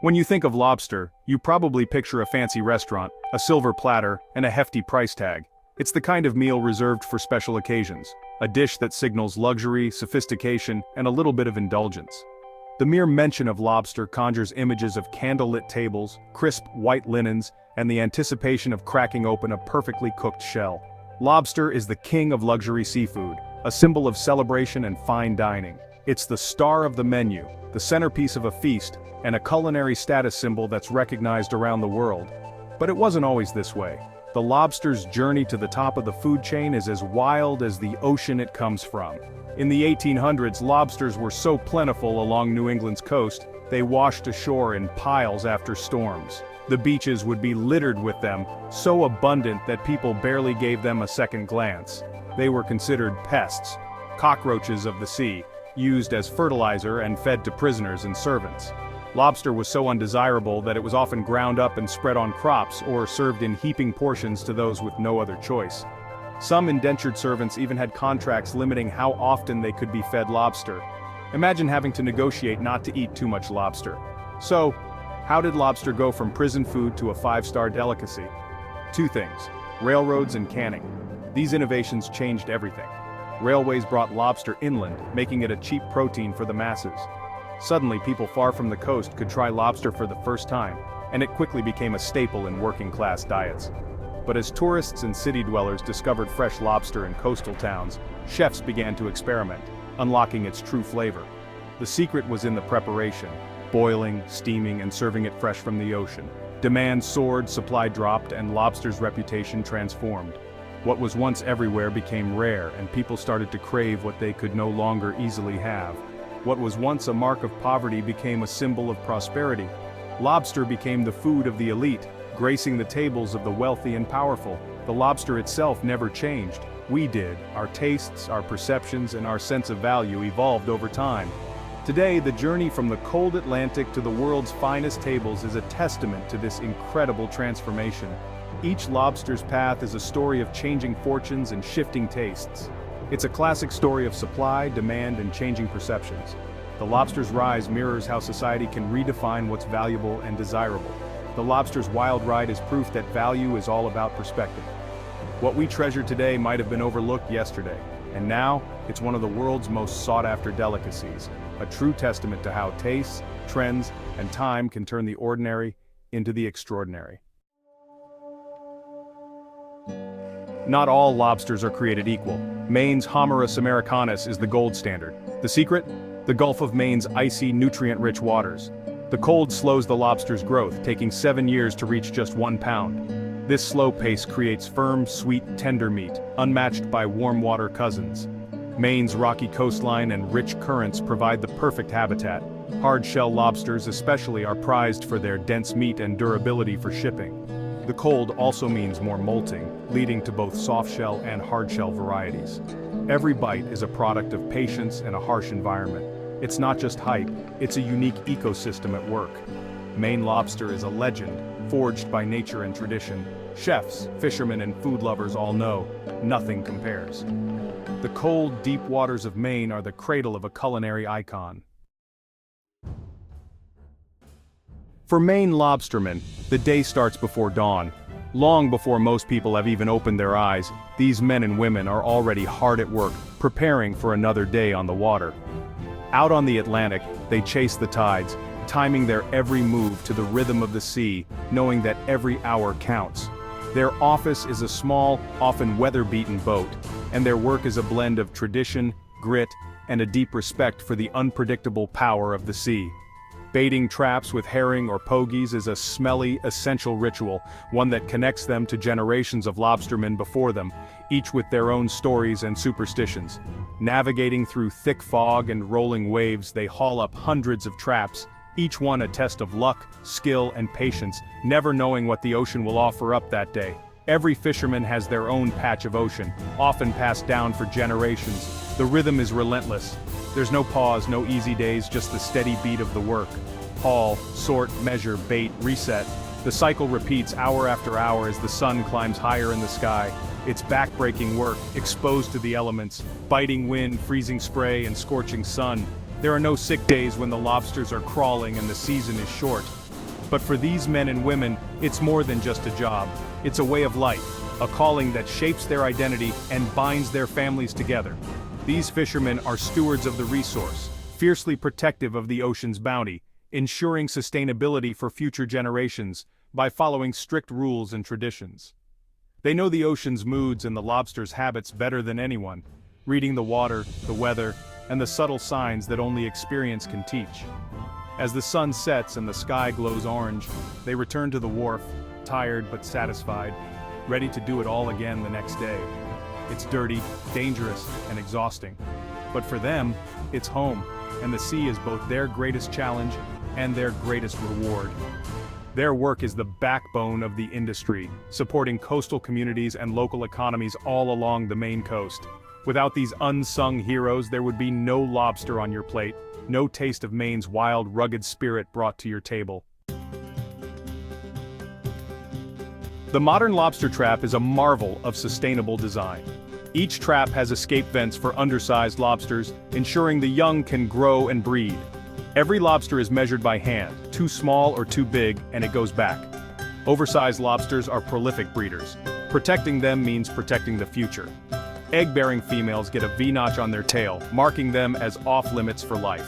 When you think of lobster, you probably picture a fancy restaurant, a silver platter, and a hefty price tag. It's the kind of meal reserved for special occasions, a dish that signals luxury, sophistication, and a little bit of indulgence. The mere mention of lobster conjures images of candlelit tables, crisp white linens, and the anticipation of cracking open a perfectly cooked shell. Lobster is the king of luxury seafood, a symbol of celebration and fine dining. It's the star of the menu, the centerpiece of a feast, and a culinary status symbol that's recognized around the world. But it wasn't always this way. The lobster's journey to the top of the food chain is as wild as the ocean it comes from. In the 1800s, lobsters were so plentiful along New England's coast, they washed ashore in piles after storms. The beaches would be littered with them, so abundant that people barely gave them a second glance. They were considered pests, cockroaches of the sea, used as fertilizer and fed to prisoners and servants. Lobster was so undesirable that it was often ground up and spread on crops or served in heaping portions to those with no other choice. Some indentured servants even had contracts limiting how often they could be fed lobster. Imagine having to negotiate not to eat too much lobster. So, how did lobster go from prison food to a five-star delicacy? Two things: railroads and canning. These innovations changed everything. Railways brought lobster inland, making it a cheap protein for the masses. Suddenly, people far from the coast could try lobster for the first time, and it quickly became a staple in working-class diets. But as tourists and city dwellers discovered fresh lobster in coastal towns, chefs began to experiment, unlocking its true flavor. The secret was in the preparation: boiling, steaming, and serving it fresh from the ocean. Demand soared, supply dropped, and lobster's reputation transformed. What was once everywhere became rare, and people started to crave what they could no longer easily have. What was once a mark of poverty became a symbol of prosperity. Lobster became the food of the elite, gracing the tables of the wealthy and powerful. The lobster itself never changed. We did. Our tastes, our perceptions, and our sense of value evolved over time. Today, the journey from the cold Atlantic to the world's finest tables is a testament to this incredible transformation. Each lobster's path is a story of changing fortunes and shifting tastes. It's a classic story of supply, demand, and changing perceptions. The lobster's rise mirrors how society can redefine what's valuable and desirable. The lobster's wild ride is proof that value is all about perspective. What we treasure today might have been overlooked yesterday, and now, it's one of the world's most sought-after delicacies, a true testament to how tastes, trends, and time can turn the ordinary into the extraordinary. Not all lobsters are created equal. Maine's Homarus americanus is the gold standard. The secret? The Gulf of Maine's icy, nutrient-rich waters. The cold slows the lobster's growth, taking 7 years to reach just 1 pound. This slow pace creates firm, sweet, tender meat, unmatched by warm water cousins. Maine's rocky coastline and rich currents provide the perfect habitat. Hard-shell lobsters especially are prized for their dense meat and durability for shipping. The cold also means more molting, leading to both soft-shell and hard-shell varieties. Every bite is a product of patience and a harsh environment. It's not just hype, it's a unique ecosystem at work. Maine lobster is a legend, forged by nature and tradition. Chefs, fishermen, and food lovers all know, nothing compares. The cold, deep waters of Maine are the cradle of a culinary icon. For Maine lobstermen, the day starts before dawn. Long before most people have even opened their eyes, these men and women are already hard at work, preparing for another day on the water. Out on the Atlantic, they chase the tides, timing their every move to the rhythm of the sea, knowing that every hour counts. Their office is a small, often weather-beaten boat, and their work is a blend of tradition, grit, and a deep respect for the unpredictable power of the sea. Baiting traps with herring or pogies is a smelly, essential ritual, one that connects them to generations of lobstermen before them, each with their own stories and superstitions. Navigating through thick fog and rolling waves, they haul up hundreds of traps, each one a test of luck, skill, and patience, never knowing what the ocean will offer up that day. Every fisherman has their own patch of ocean, often passed down for generations. The rhythm is relentless. There's no pause, no easy days, just the steady beat of the work. Haul, sort, measure, bait, reset. The cycle repeats hour after hour as the sun climbs higher in the sky. It's back-breaking work, exposed to the elements, biting wind, freezing spray, and scorching sun. There are no sick days when the lobsters are crawling and the season is short. But for these men and women, it's more than just a job. It's a way of life, a calling that shapes their identity and binds their families together. These fishermen are stewards of the resource, fiercely protective of the ocean's bounty, ensuring sustainability for future generations by following strict rules and traditions. They know the ocean's moods and the lobster's habits better than anyone, reading the water, the weather, and the subtle signs that only experience can teach. As the sun sets and the sky glows orange, they return to the wharf, tired but satisfied, ready to do it all again the next day. It's dirty, dangerous, and exhausting. But for them, it's home, and the sea is both their greatest challenge and their greatest reward. Their work is the backbone of the industry, supporting coastal communities and local economies all along the Maine coast. Without these unsung heroes, there would be no lobster on your plate, no taste of Maine's wild, rugged spirit brought to your table. The modern lobster trap is a marvel of sustainable design. Each trap has escape vents for undersized lobsters, ensuring the young can grow and breed. Every lobster is measured by hand, too small or too big, and it goes back. Oversized lobsters are prolific breeders. Protecting them means protecting the future. Egg-bearing females get a V-notch on their tail, marking them as off-limits for life.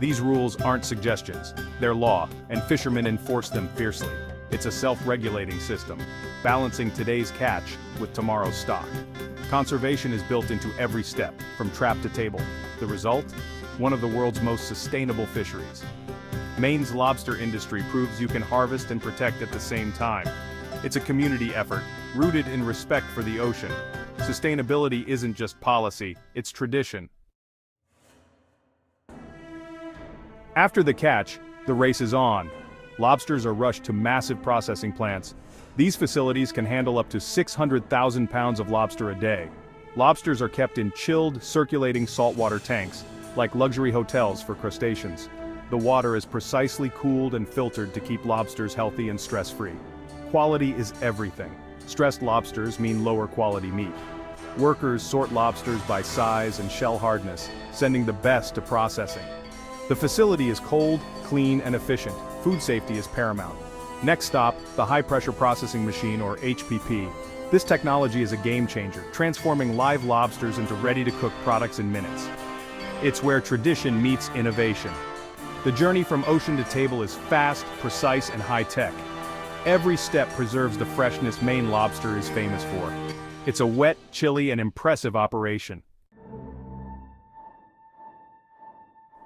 These rules aren't suggestions, they're law, and fishermen enforce them fiercely. It's a self-regulating system, balancing today's catch with tomorrow's stock. Conservation is built into every step, from trap to table. The result? One of the world's most sustainable fisheries. Maine's lobster industry proves you can harvest and protect at the same time. It's a community effort, rooted in respect for the ocean. Sustainability isn't just policy, it's tradition. After the catch, the race is on. Lobsters are rushed to massive processing plants. These facilities can handle up to 600,000 pounds of lobster a day. Lobsters are kept in chilled, circulating saltwater tanks, like luxury hotels for crustaceans. The water is precisely cooled and filtered to keep lobsters healthy and stress-free. Quality is everything. Stressed lobsters mean lower quality meat. Workers sort lobsters by size and shell hardness, sending the best to processing. The facility is cold, clean, and efficient. Food safety is paramount. Next stop, the high-pressure processing machine, or HPP. This technology is a game-changer, transforming live lobsters into ready-to-cook products in minutes. It's where tradition meets innovation. The journey from ocean to table is fast, precise, and high-tech. Every step preserves the freshness Maine lobster is famous for. It's a wet, chilly, and impressive operation.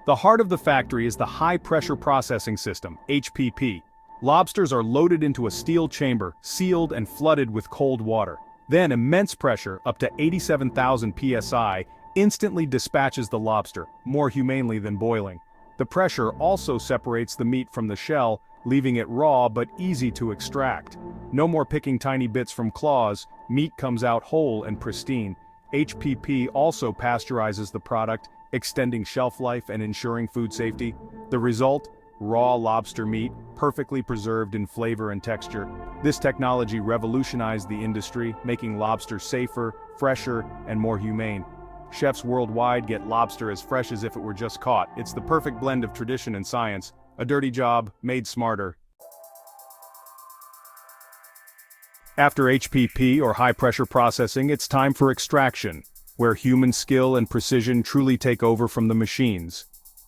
The heart of the factory is the high-pressure processing system, HPP. Lobsters are loaded into a steel chamber, sealed and flooded with cold water. Then immense pressure, up to 87,000 psi, instantly dispatches the lobster, more humanely than boiling. The pressure also separates the meat from the shell, leaving it raw but easy to extract. No more picking tiny bits from claws, meat comes out whole and pristine. HPP also pasteurizes the product, extending shelf life and ensuring food safety. The result? Raw lobster meat, perfectly preserved in flavor and texture. This technology revolutionized the industry, making lobster safer, fresher, and more humane. Chefs worldwide get lobster as fresh as if it were just caught. It's the perfect blend of tradition and science. A dirty job, made smarter. After HPP, or high-pressure processing, it's time for extraction, where human skill and precision truly take over from the machines.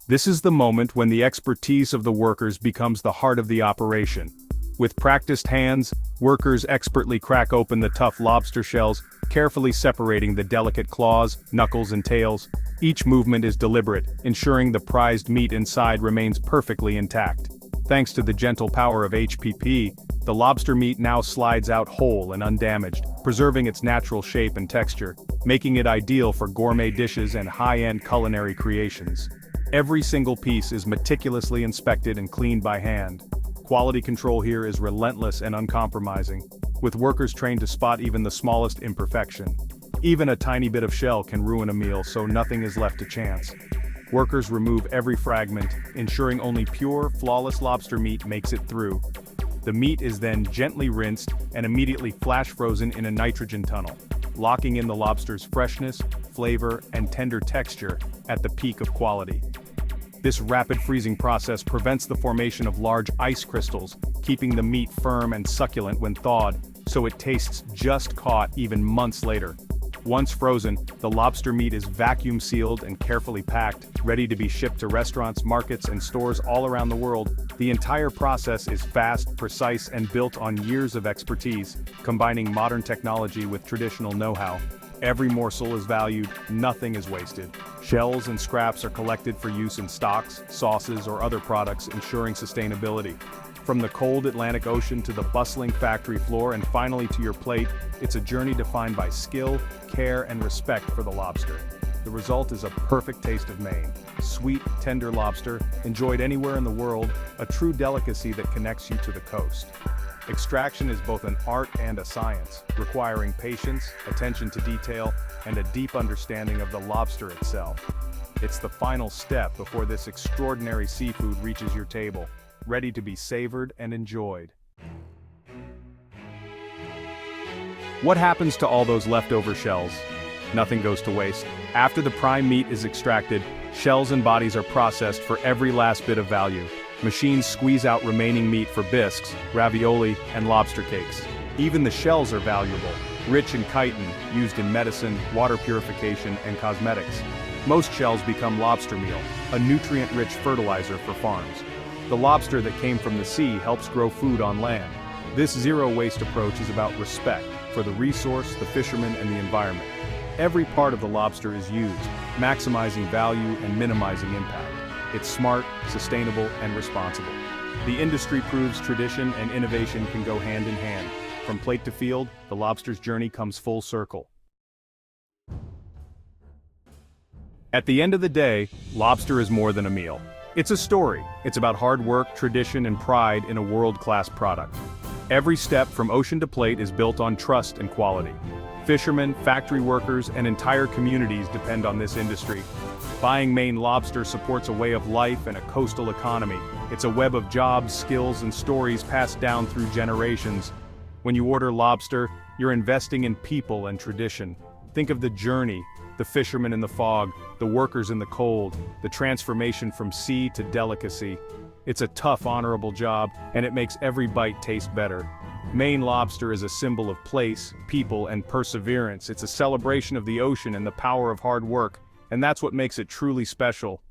This is the moment when the expertise of the workers becomes the heart of the operation. With practiced hands, workers expertly crack open the tough lobster shells, carefully separating the delicate claws, knuckles, and tails. Each movement is deliberate, ensuring the prized meat inside remains perfectly intact. Thanks to the gentle power of HPP, the lobster meat now slides out whole and undamaged, preserving its natural shape and texture, making it ideal for gourmet dishes and high-end culinary creations. Every single piece is meticulously inspected and cleaned by hand. Quality control here is relentless and uncompromising, with workers trained to spot even the smallest imperfection. Even a tiny bit of shell can ruin a meal, so nothing is left to chance. Workers remove every fragment, ensuring only pure, flawless lobster meat makes it through. The meat is then gently rinsed and immediately flash frozen in a nitrogen tunnel, locking in the lobster's freshness, flavor, and tender texture at the peak of quality. This rapid freezing process prevents the formation of large ice crystals, keeping the meat firm and succulent when thawed, so it tastes just caught even months later. Once frozen, the lobster meat is vacuum sealed and carefully packed, ready to be shipped to restaurants, markets, and stores all around the world. The entire process is fast, precise, and built on years of expertise, combining modern technology with traditional know-how. Every morsel is valued, nothing is wasted. Shells and scraps are collected for use in stocks, sauces, or other products, ensuring sustainability. From the cold Atlantic Ocean to the bustling factory floor and finally to your plate, it's a journey defined by skill, care, and respect for the lobster. The result is a perfect taste of Maine. Sweet, tender lobster, enjoyed anywhere in the world, a true delicacy that connects you to the coast. Extraction is both an art and a science, requiring patience, attention to detail, and a deep understanding of the lobster itself. It's the final step before this extraordinary seafood reaches your table, ready to be savored and enjoyed. What happens to all those leftover shells? Nothing goes to waste. After the prime meat is extracted, shells and bodies are processed for every last bit of value. Machines squeeze out remaining meat for bisques, ravioli, and lobster cakes. Even the shells are valuable, rich in chitin, used in medicine, water purification, and cosmetics. Most shells become lobster meal, a nutrient-rich fertilizer for farms. The lobster that came from the sea helps grow food on land. This zero-waste approach is about respect for the resource, the fishermen, and the environment. Every part of the lobster is used, maximizing value and minimizing impact. It's smart, sustainable, and responsible. The industry proves tradition and innovation can go hand in hand. From plate to field, the lobster's journey comes full circle. At the end of the day, lobster is more than a meal. It's a story. It's about hard work, tradition, and pride in a world-class product. Every step from ocean to plate is built on trust and quality. Fishermen, factory workers, and entire communities depend on this industry. Buying Maine lobster supports a way of life and a coastal economy. It's a web of jobs, skills, and stories passed down through generations. When you order lobster, you're investing in people and tradition. Think of the journey, the fishermen in the fog, the workers in the cold, the transformation from sea to delicacy. It's a tough, honorable job, and it makes every bite taste better. Maine lobster is a symbol of place, people, and perseverance. It's a celebration of the ocean and the power of hard work, and that's what makes it truly special.